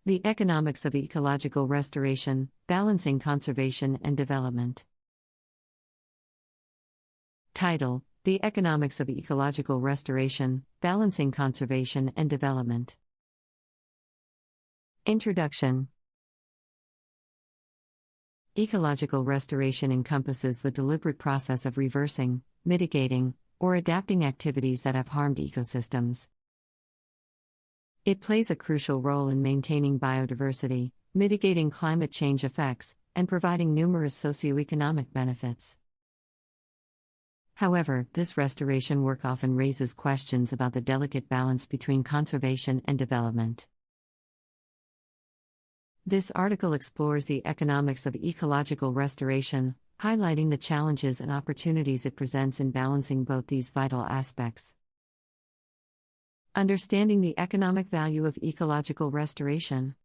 The Economics of Ecological Restoration, Balancing Conservation and Development. Title: The Economics of Ecological Restoration, Balancing Conservation and Development. Introduction. Ecological restoration encompasses the deliberate process of reversing, mitigating, or adapting activities that have harmed ecosystems. It plays a crucial role in maintaining biodiversity, mitigating climate change effects, and providing numerous socioeconomic benefits. However, this restoration work often raises questions about the delicate balance between conservation and development. This article explores the economics of ecological restoration, highlighting the challenges and opportunities it presents in balancing both these vital aspects. Understanding the economic value of ecological restoration.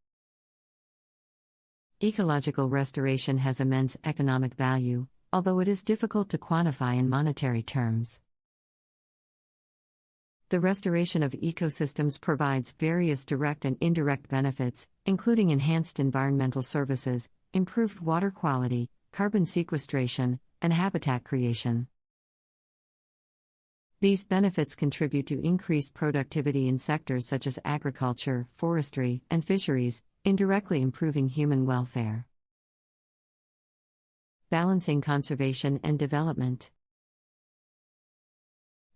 Ecological restoration has immense economic value, although it is difficult to quantify in monetary terms. The restoration of ecosystems provides various direct and indirect benefits, including enhanced environmental services, improved water quality, carbon sequestration, and habitat creation. These benefits contribute to increased productivity in sectors such as agriculture, forestry, and fisheries, indirectly improving human welfare. Balancing conservation and development.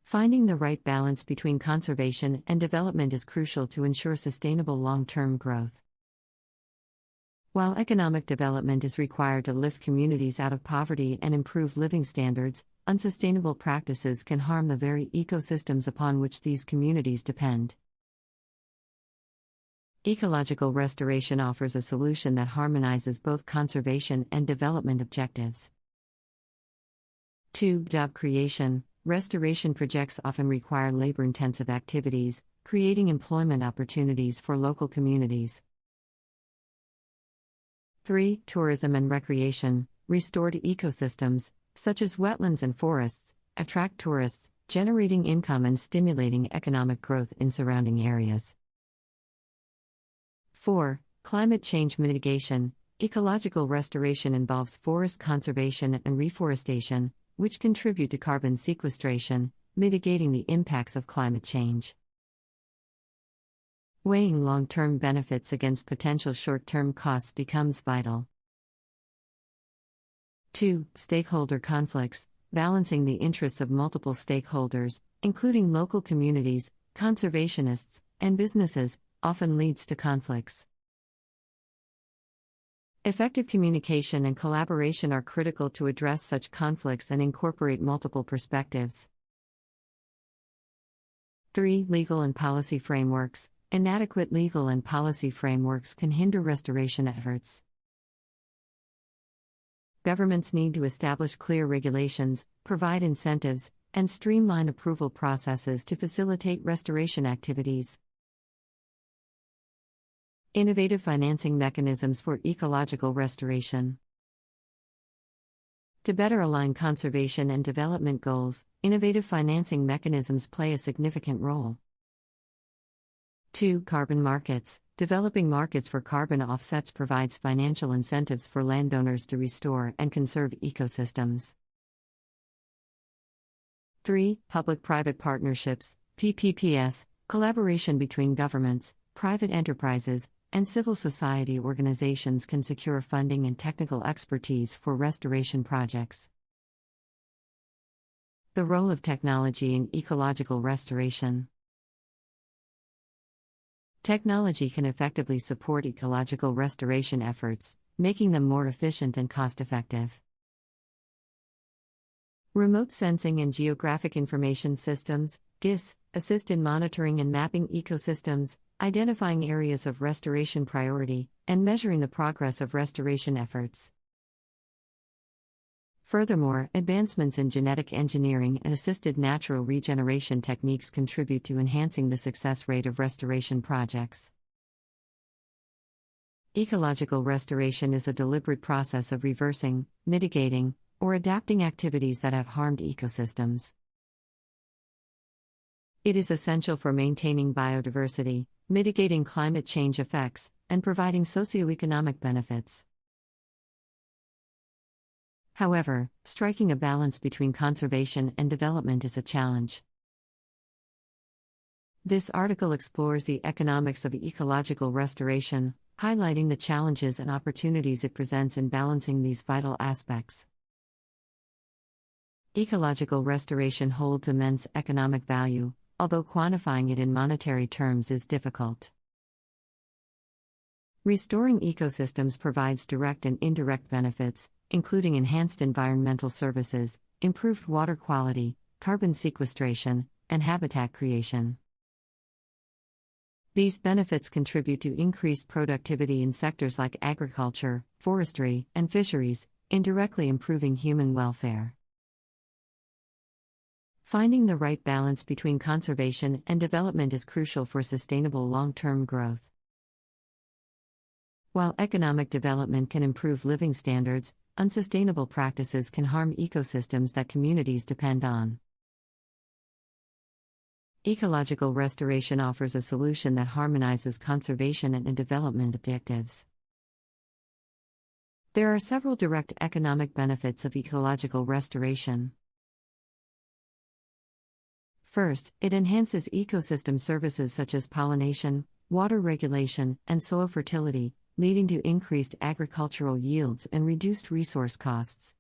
Finding the right balance between conservation and development is crucial to ensure sustainable long-term growth. While economic development is required to lift communities out of poverty and improve living standards, unsustainable practices can harm the very ecosystems upon which these communities depend. Ecological restoration offers a solution that harmonizes both conservation and development objectives. 2. Job creation. Restoration projects often require labor-intensive activities, creating employment opportunities for local communities. 3. Tourism and recreation. Restored ecosystems, such as wetlands and forests, attract tourists, generating income and stimulating economic growth in surrounding areas. 4. Climate change mitigation. Ecological restoration involves forest conservation and reforestation, which contribute to carbon sequestration, mitigating the impacts of climate change. Weighing long-term benefits against potential short-term costs becomes vital. 2. Stakeholder conflicts. Balancing the interests of multiple stakeholders, including local communities, conservationists, and businesses, often leads to conflicts. Effective communication and collaboration are critical to address such conflicts and incorporate multiple perspectives. 3. Legal and policy frameworks. Inadequate legal and policy frameworks can hinder restoration efforts. Governments need to establish clear regulations, provide incentives, and streamline approval processes to facilitate restoration activities. Innovative financing mechanisms for ecological restoration. To better align conservation and development goals, innovative financing mechanisms play a significant role. 2. Carbon markets. Developing markets for carbon offsets provides financial incentives for landowners to restore and conserve ecosystems. 3. Public-private partnerships, PPPs, collaboration between governments, private enterprises, and civil society organizations can secure funding and technical expertise for restoration projects. The role of technology in ecological restoration. Technology can effectively support ecological restoration efforts, making them more efficient and cost-effective. Remote sensing and geographic information systems, GIS, assist in monitoring and mapping ecosystems, identifying areas of restoration priority, and measuring the progress of restoration efforts. Furthermore, advancements in genetic engineering and assisted natural regeneration techniques contribute to enhancing the success rate of restoration projects. Ecological restoration is a deliberate process of reversing, mitigating, or adapting activities that have harmed ecosystems. It is essential for maintaining biodiversity, mitigating climate change effects, and providing socioeconomic benefits. However, striking a balance between conservation and development is a challenge. This article explores the economics of ecological restoration, highlighting the challenges and opportunities it presents in balancing these vital aspects. Ecological restoration holds immense economic value, although quantifying it in monetary terms is difficult. Restoring ecosystems provides direct and indirect benefits, including enhanced environmental services, improved water quality, carbon sequestration, and habitat creation. These benefits contribute to increased productivity in sectors like agriculture, forestry, and fisheries, indirectly improving human welfare. Finding the right balance between conservation and development is crucial for sustainable long-term growth. While economic development can improve living standards, unsustainable practices can harm ecosystems that communities depend on. Ecological restoration offers a solution that harmonizes conservation and development objectives. There are several direct economic benefits of ecological restoration. First, it enhances ecosystem services such as pollination, water regulation, and soil fertility, leading to increased agricultural yields and reduced resource costs.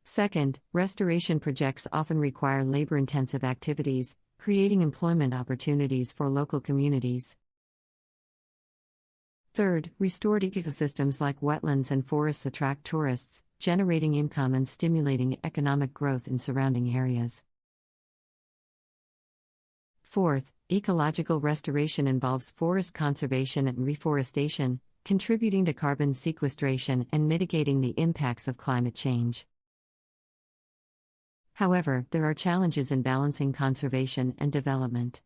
Second, restoration projects often require labor-intensive activities, creating employment opportunities for local communities. Third, restored ecosystems like wetlands and forests attract tourists, generating income and stimulating economic growth in surrounding areas. Fourth, ecological restoration involves forest conservation and reforestation, contributing to carbon sequestration and mitigating the impacts of climate change. However, there are challenges in balancing conservation and development.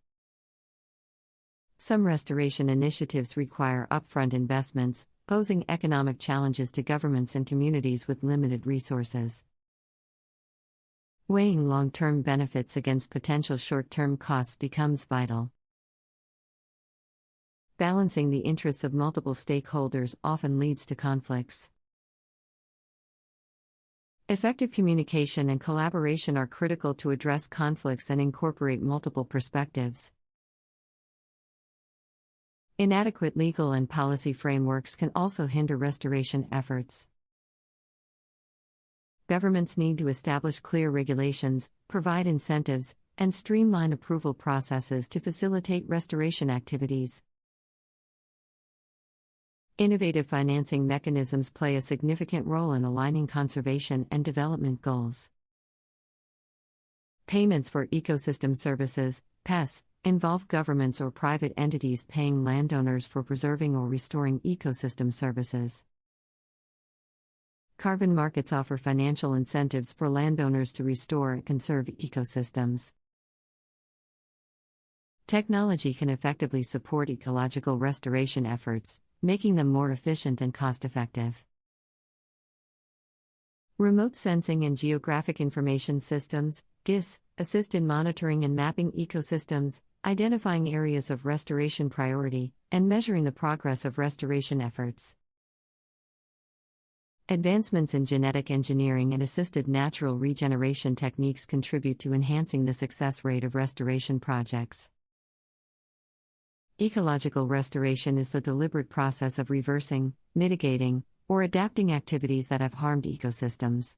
Some restoration initiatives require upfront investments, posing economic challenges to governments and communities with limited resources. Weighing long-term benefits against potential short-term costs becomes vital. Balancing the interests of multiple stakeholders often leads to conflicts. Effective communication and collaboration are critical to address conflicts and incorporate multiple perspectives. Inadequate legal and policy frameworks can also hinder restoration efforts. Governments need to establish clear regulations, provide incentives, and streamline approval processes to facilitate restoration activities. Innovative financing mechanisms play a significant role in aligning conservation and development goals. Payments for ecosystem services, PES, involve governments or private entities paying landowners for preserving or restoring ecosystem services. Carbon markets offer financial incentives for landowners to restore and conserve ecosystems. Technology can effectively support ecological restoration efforts, making them more efficient and cost-effective. Remote sensing and geographic information systems, GIS, assist in monitoring and mapping ecosystems, identifying areas of restoration priority, and measuring the progress of restoration efforts. Advancements in genetic engineering and assisted natural regeneration techniques contribute to enhancing the success rate of restoration projects. Ecological restoration is the deliberate process of reversing, mitigating, or adapting activities that have harmed ecosystems.